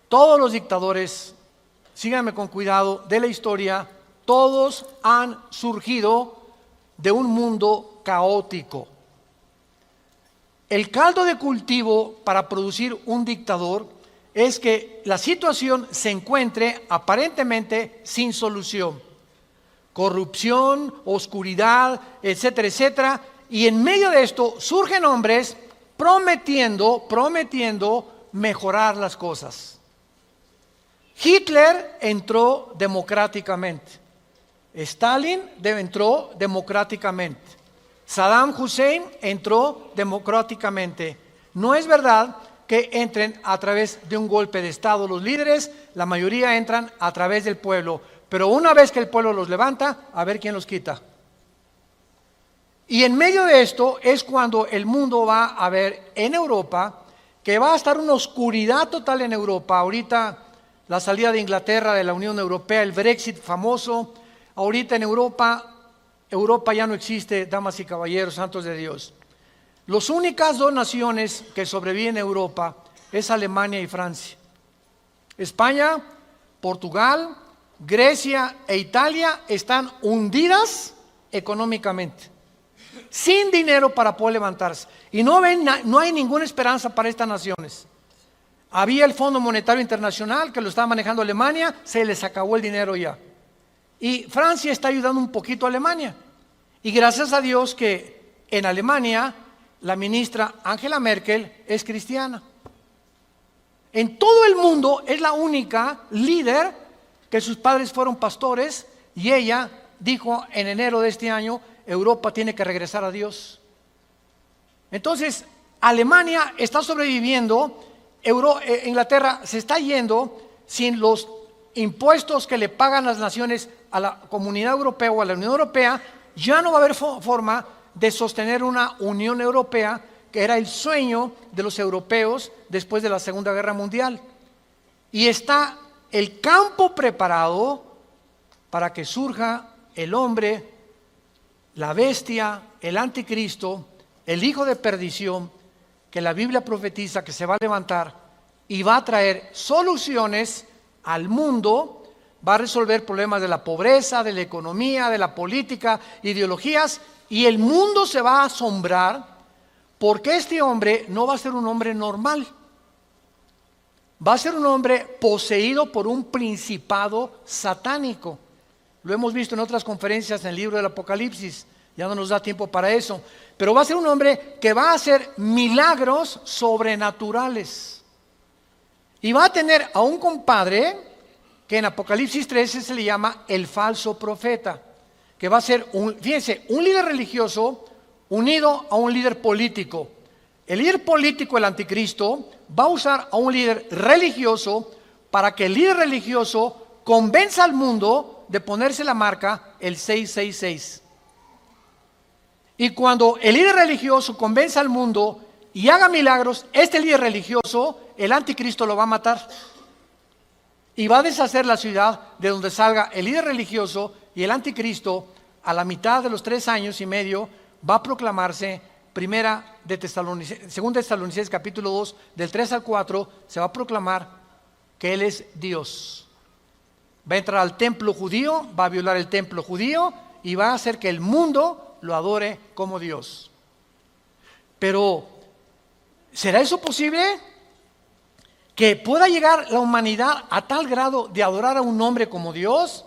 Speaker 1: todos los dictadores, síganme con cuidado, de la historia, todos han surgido de un mundo caótico. El caldo de cultivo para producir un dictador es que la situación se encuentre aparentemente sin solución. corrupción, oscuridad, etcétera, etcétera. Y en medio de esto surgen hombres prometiendo mejorar las cosas. Hitler entró democráticamente. Stalin entró democráticamente. Saddam Hussein entró democráticamente. No es verdad que entren a través de un golpe de Estado los líderes, la mayoría entran a través del pueblo. Pero una vez que el pueblo los levanta, a ver quién los quita. Y en medio de esto es cuando el mundo va a ver en Europa que va a estar una oscuridad total en Europa. Ahorita la salida de Inglaterra de la Unión Europea, el Brexit famoso. Ahorita en Europa ya no existe, damas y caballeros, santos de Dios. Las únicas dos naciones que sobreviven en Europa es Alemania y Francia. España, Portugal, Grecia e Italia están hundidas económicamente, sin dinero para poder levantarse. Y no hay ninguna esperanza para estas naciones. Había el Fondo Monetario Internacional que lo estaba manejando Alemania, se les acabó el dinero ya. Y Francia está ayudando un poquito a Alemania. Y gracias a Dios que en Alemania la ministra Angela Merkel es cristiana. En todo el mundo es la única líder que sus padres fueron pastores y ella dijo en enero de este año, Europa tiene que regresar a Dios. Entonces, Alemania está sobreviviendo, Inglaterra se está yendo sin los impuestos que le pagan las naciones a la Comunidad Europea o a la Unión Europea. Ya no va a haber forma de sostener una Unión Europea, que era el sueño de los europeos después de la Segunda Guerra Mundial. Y está el campo preparado para que surja el hombre, la bestia, el anticristo, el hijo de perdición, que la Biblia profetiza que se va a levantar y va a traer soluciones al mundo, va a resolver problemas de la pobreza, de la economía, de la política, ideologías, y el mundo se va a asombrar porque este hombre no va a ser un hombre normal. Va a ser un hombre poseído por un principado satánico. Lo hemos visto en otras conferencias en el libro del Apocalipsis, ya no nos da tiempo para eso. Pero va a ser un hombre que va a hacer milagros sobrenaturales. Y va a tener a un compadre que en Apocalipsis 13 se le llama el falso profeta, que va a ser, fíjense, un líder religioso unido a un líder político. El líder político, el anticristo, va a usar a un líder religioso para que el líder religioso convenza al mundo de ponerse la marca el 666. Y cuando el líder religioso convenza al mundo y haga milagros, este líder religioso, el anticristo lo va a matar. Y va a deshacer la ciudad de donde salga el líder religioso, y el anticristo a la mitad de los 3 años y medio va a proclamarse. Segunda Tesalonicenses capítulo 2, del 3 al 4, se va a proclamar que Él es Dios. Va a entrar al templo judío, va a violar el templo judío y va a hacer que el mundo lo adore como Dios. Pero, ¿será eso posible? ¿Que pueda llegar la humanidad a tal grado de adorar a un hombre como Dios?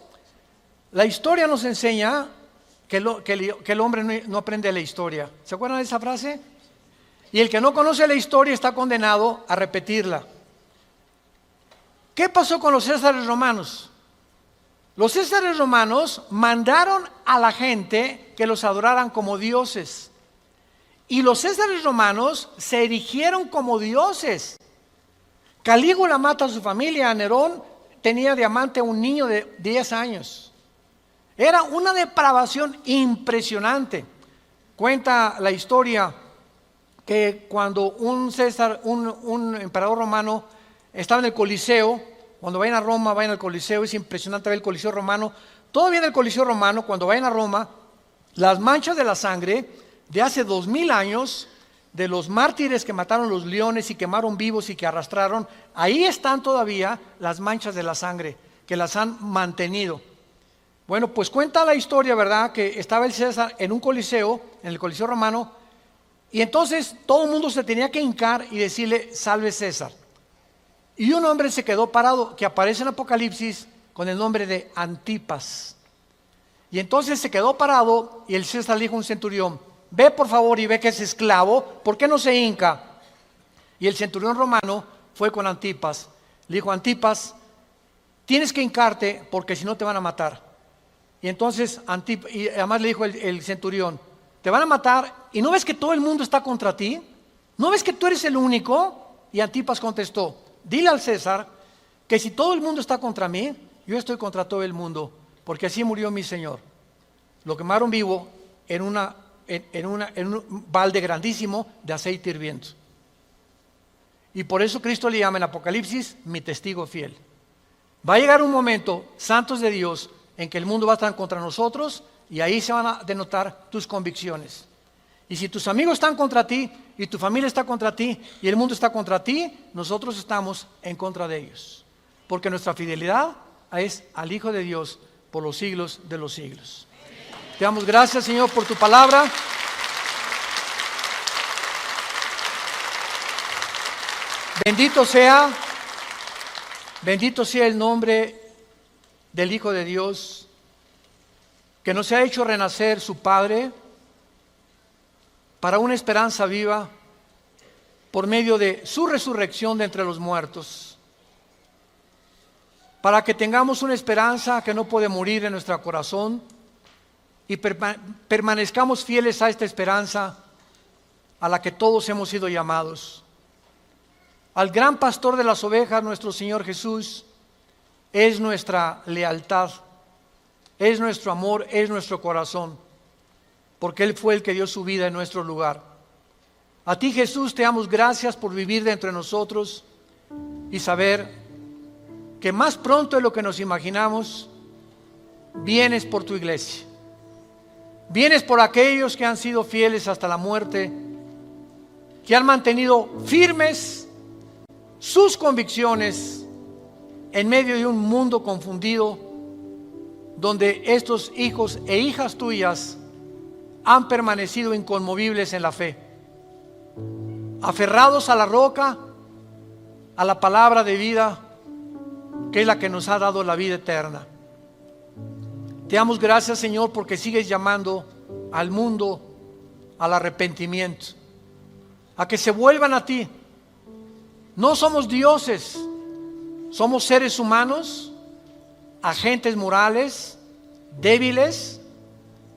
Speaker 1: La historia nos enseña que el hombre no aprende la historia. ¿Se acuerdan de esa frase? Y el que no conoce la historia está condenado a repetirla. ¿Qué pasó con los césares romanos? Los césares romanos mandaron a la gente que los adoraran como dioses. Y los césares romanos se erigieron como dioses. Calígula mata a su familia. Nerón tenía de amante a un niño de 10 años. Era una depravación impresionante. Cuenta la historia que cuando un emperador romano estaba en el Coliseo, cuando vayan a Roma, vayan al Coliseo, es impresionante ver el Coliseo romano. Todavía en el Coliseo romano, cuando vayan a Roma, las manchas de la sangre de hace 2000 años, de los mártires que mataron los leones y quemaron vivos y que arrastraron, ahí están todavía las manchas de la sangre que las han mantenido. Bueno, pues cuenta la historia, ¿verdad?, que estaba el César en un coliseo, en el Coliseo romano, y entonces todo el mundo se tenía que hincar y decirle, salve César. Y un hombre se quedó parado, que aparece en Apocalipsis con el nombre de Antipas. Y entonces se quedó parado y el César le dijo a un centurión: ve por favor y ve que es esclavo, ¿por qué no se hinca? Y el centurión romano fue con Antipas, le dijo: Antipas, tienes que hincarte porque si no te van a matar. Y entonces y además le dijo el centurión: te van a matar y ¿no ves que todo el mundo está contra ti? ¿No ves que tú eres el único? Y Antipas contestó: dile al César que si todo el mundo está contra mí, yo estoy contra todo el mundo, porque así murió mi Señor. Lo quemaron vivo en un balde grandísimo de aceite hirviendo. Y por eso Cristo le llama en Apocalipsis mi testigo fiel. Va a llegar un momento, santos de Dios, en que el mundo va a estar contra nosotros y ahí se van a denotar tus convicciones. Y si tus amigos están contra ti y tu familia está contra ti y el mundo está contra ti, nosotros estamos en contra de ellos. Porque nuestra fidelidad es al Hijo de Dios por los siglos de los siglos. Te damos gracias, Señor, por tu palabra. Bendito sea el nombre del Hijo de Dios, que nos ha hecho renacer su Padre para una esperanza viva por medio de su resurrección de entre los muertos, para que tengamos una esperanza que no puede morir en nuestro corazón y permanezcamos fieles a esta esperanza a la que todos hemos sido llamados. Al gran pastor de las ovejas, nuestro Señor Jesús, es nuestra lealtad, es nuestro amor, es nuestro corazón, porque Él fue el que dio su vida en nuestro lugar. A ti, Jesús, te damos gracias por vivir dentro de nosotros y saber que más pronto de lo que nos imaginamos, vienes por tu iglesia. Vienes por aquellos que han sido fieles hasta la muerte, que han mantenido firmes sus convicciones en medio de un mundo confundido, donde estos hijos e hijas tuyas han permanecido inconmovibles en la fe, aferrados a la roca, a la palabra de vida, que es la que nos ha dado la vida eterna. Te damos gracias, Señor, porque sigues llamando al mundo al arrepentimiento, a que se vuelvan a ti. No somos dioses, somos seres humanos, agentes morales, débiles,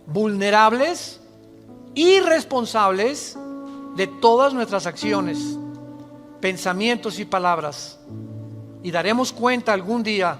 Speaker 1: vulnerables, irresponsables de todas nuestras acciones, pensamientos y palabras. Y daremos cuenta algún día.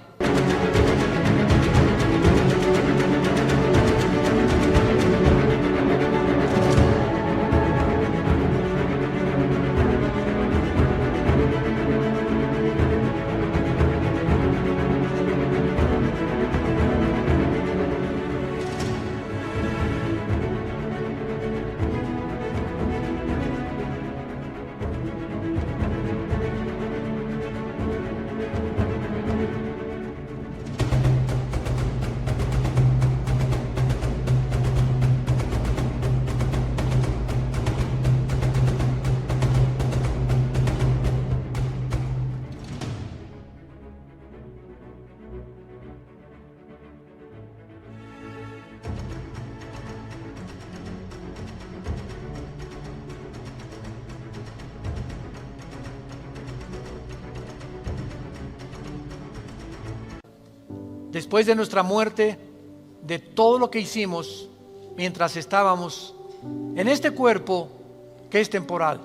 Speaker 1: Después de nuestra muerte, de todo lo que hicimos mientras estábamos en este cuerpo que es temporal,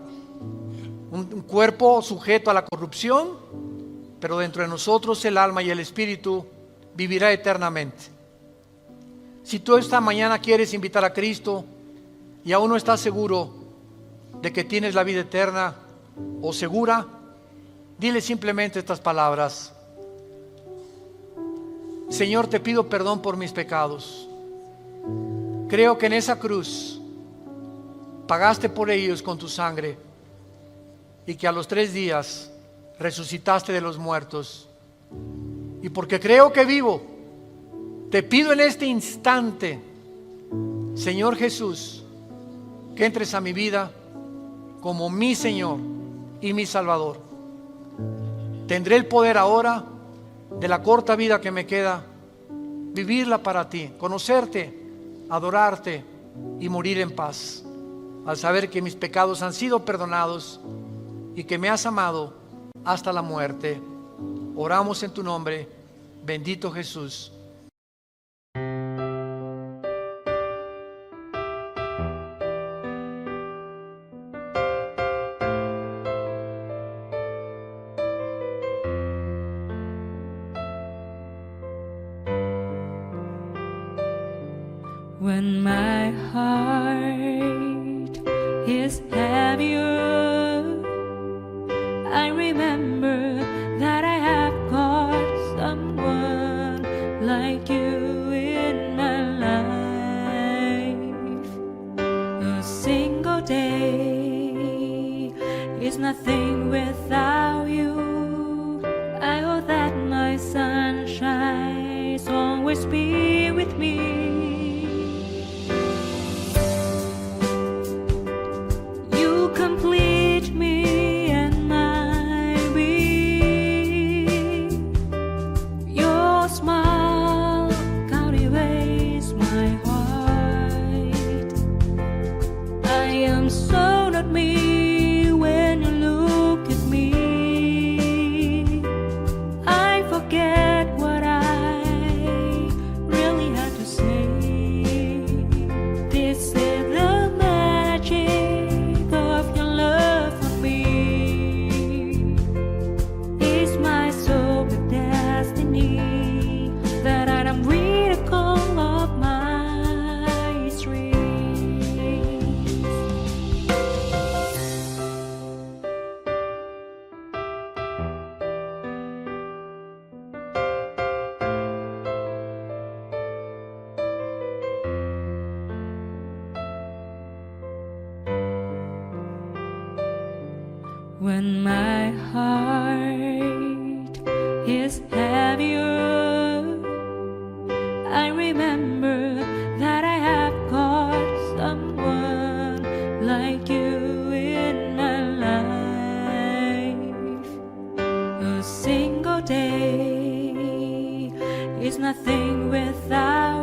Speaker 1: un cuerpo sujeto a la corrupción, pero dentro de nosotros el alma y el espíritu vivirá eternamente. Si tú esta mañana quieres invitar a Cristo y aún no estás seguro de que tienes la vida eterna o segura, dile simplemente estas palabras: Señor, te pido perdón por mis pecados. Creo que en esa cruz pagaste por ellos con tu sangre y que a los 3 días resucitaste de los muertos. Y porque creo que vivo, te pido en este instante, Señor Jesús, que entres a mi vida como mi Señor y mi Salvador. Tendré el poder ahora de la corta vida que me queda vivirla para ti, conocerte, adorarte y morir en paz, al saber que mis pecados han sido perdonados y que me has amado hasta la muerte. Oramos en tu nombre, bendito Jesús.
Speaker 2: When my heart is heavier, I remember that I have got someone like you in my life. A single day is nothing without you. I hope that my sunshine always be with me. When my heart is heavier, I remember that I have got someone like you in my life. A single day is nothing without